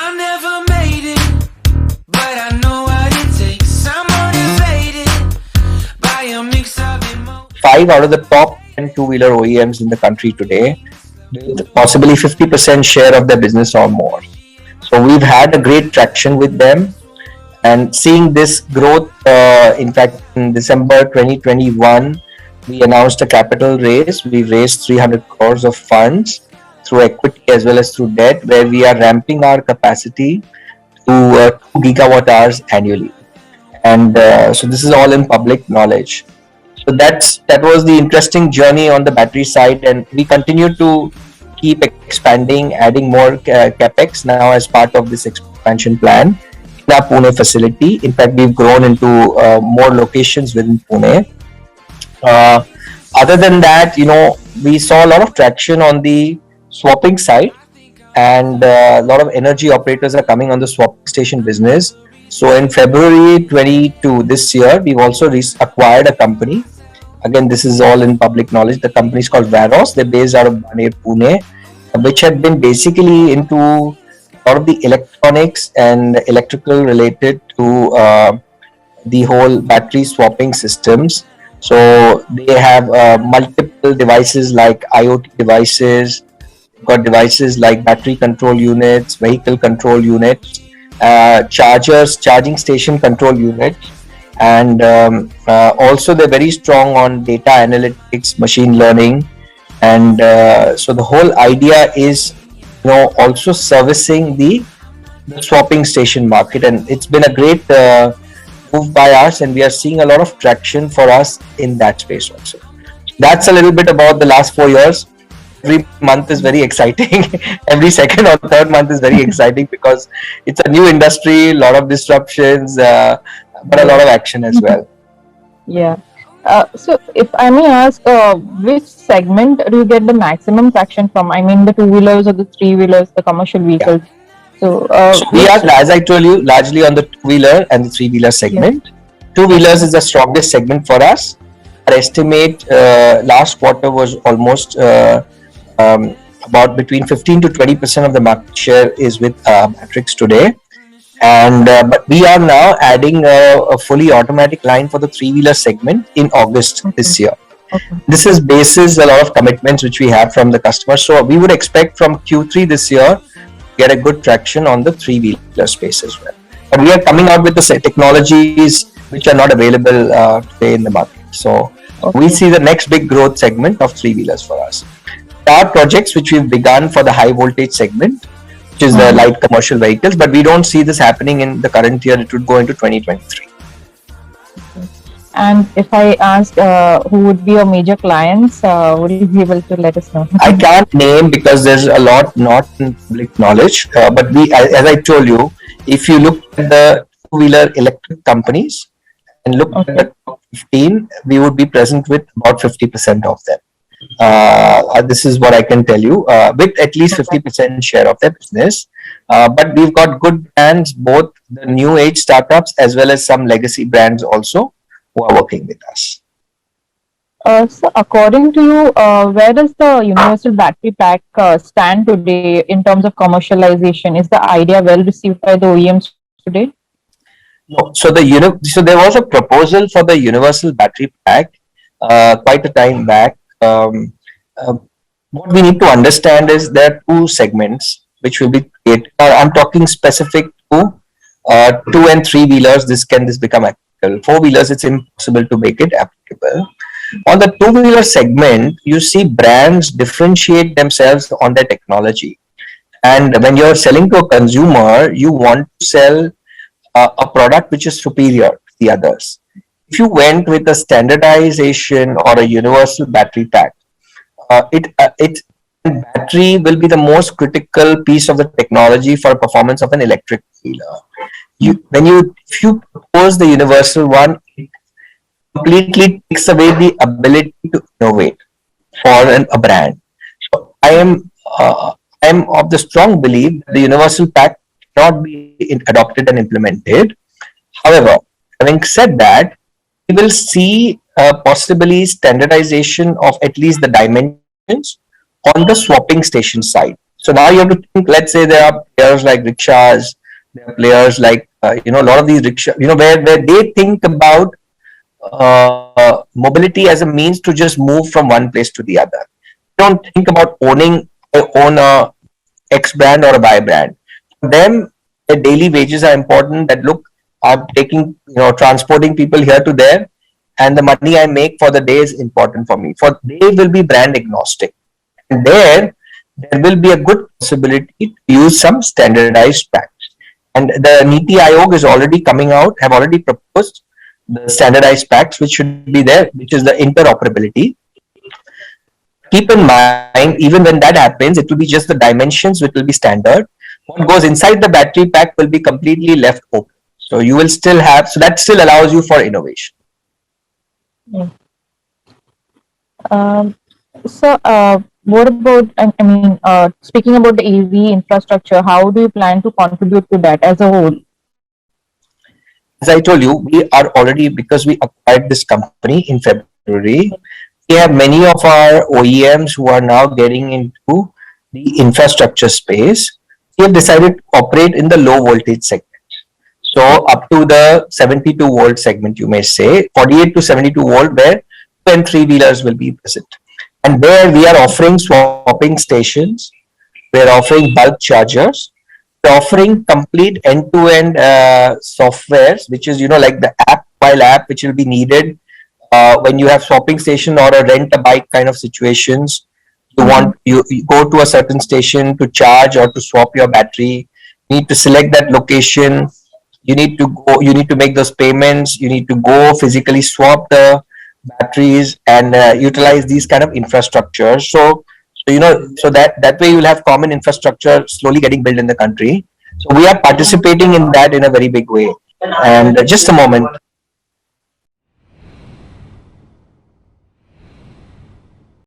I never made it, but I know what it takes. I'm motivated by a mix of emotions. 5 out of the top 10 two-wheeler OEMs in the country today, with possibly 50% share of their business or more. So we've had a great traction with them, and seeing this growth, in fact, in December 2021, we announced a capital raise. We raised 300 crores of funds through equity as well as through debt, where we are ramping our capacity to 2 gigawatt hours annually. And so this is all in public knowledge. So that was the interesting journey on the battery side, and we continue to keep expanding, adding more capex now as part of this expansion plan in our Pune facility. In fact, we've grown into more locations within Pune. Other than that, we saw a lot of traction on the swapping side, and a lot of energy operators are coming on the swapping station business. So in February 22 this year, we've also acquired a company. Again, this is all in public knowledge. The company is called Varos. They're based out of Baner, Pune, which have been basically into a lot of the electronics and electrical related to the whole battery swapping systems. So they have multiple devices like IoT devices, got devices like battery control units, vehicle control units, chargers, charging station control units, and also they're very strong on data analytics, machine learning, and so the whole idea is also servicing the swapping station market, and it's been a great move by us, and we are seeing a lot of traction for us in that space also. That's a little bit about the last 4 years. Every month is very exciting. Every second or third month is very exciting because it's a new industry, a lot of disruptions, but a lot of action as well. Yeah. So if I may ask, which segment do you get the maximum traction from? I mean, the two-wheelers or the three-wheelers, the commercial vehicles? Yeah. So we are, as I told you, largely on the two-wheeler and the three-wheeler segment. Yes. Two-wheelers is the strongest segment for us. Our estimate last quarter was almost about between 15 to 20% of the market share is with Battrixx today. And but we are now adding a fully automatic line for the three-wheeler segment in August this year. Okay. This is basis a lot of commitments which we have from the customer. So we would expect from Q3 this year get a good traction on the three-wheeler space as well. But we are coming out with the technologies which are not available today in the market. So we see the next big growth segment of three-wheelers for us. There are projects which we've begun for the high voltage segment, which is the light commercial vehicles, but we don't see this happening in the current year. It would go into 2023. And if I ask who would be your major clients, would you be able to let us know? I can't name because there's a lot not in public knowledge. But we, as I told you, if you look at the two-wheeler electric companies and look at the top 15, we would be present with about 50% of them. This is what I can tell you, with at least 50% share of their business. But we've got good brands, both the new age startups as well as some legacy brands also, who are working with us. So according to you, where does the universal battery pack stand today in terms of commercialization? Is the idea well received by the OEMs today? No. So so there was a proposal for the universal battery pack quite a time back. What we need to understand is there are two segments which will be created. I'm talking specific to 2 and 3 wheelers. This become applicable. 4 wheelers, it's impossible to make it applicable. On the 2 wheeler segment, you see brands differentiate themselves on their technology. And when you're selling to a consumer, you want to sell a product which is superior to the others. If you went with a standardization or a universal battery pack, battery will be the most critical piece of the technology for performance of an electric wheeler. If you propose the universal one, it completely takes away the ability to innovate for a brand. So I am of the strong belief that the universal pack cannot be adopted and implemented. However, having said that, we will see possibly standardization of at least the dimensions on the swapping station side. So now you have to think, let's say there are players like rickshaws, there are players like, a lot of these rickshaw, where they think about mobility as a means to just move from one place to the other. Don't think about own a X brand or a Y brand. For them, their daily wages are important. That look, I'm taking, transporting people here to there, and the money I make for the day is important for me. For they will be brand agnostic, and there will be a good possibility to use some standardized packs. And the Niti Aayog is already coming out, have already proposed the standardized packs, which should be there, which is the interoperability. Keep in mind, even when that happens, it will be just the dimensions which will be standard. What goes inside the battery pack will be completely left open. So you will still have, so that still allows you for innovation. Yeah. Um, so, what about, I mean, speaking about the EV infrastructure, how do you plan to contribute to that as a whole? As I told you, we are already, because we acquired this company in February, we have many of our OEMs who are now getting into the infrastructure space. We have decided to operate in the low voltage segment. So up to the 72 volt segment, you may say, 48 to 72 volt, where two and three wheelers will be present. And there we are offering swapping stations, we're offering bulk chargers, we're offering complete end-to-end softwares, which is, like the mobile app, which will be needed when you have swapping station or a rent a bike kind of situations. You go to a certain station to charge or to swap your battery. You need to select that location. You need to make those payments. You need to go physically swap the batteries and utilize these kind of infrastructures. So that way you'll have common infrastructure slowly getting built in the country. So we are participating in that in a very big way. And just a moment.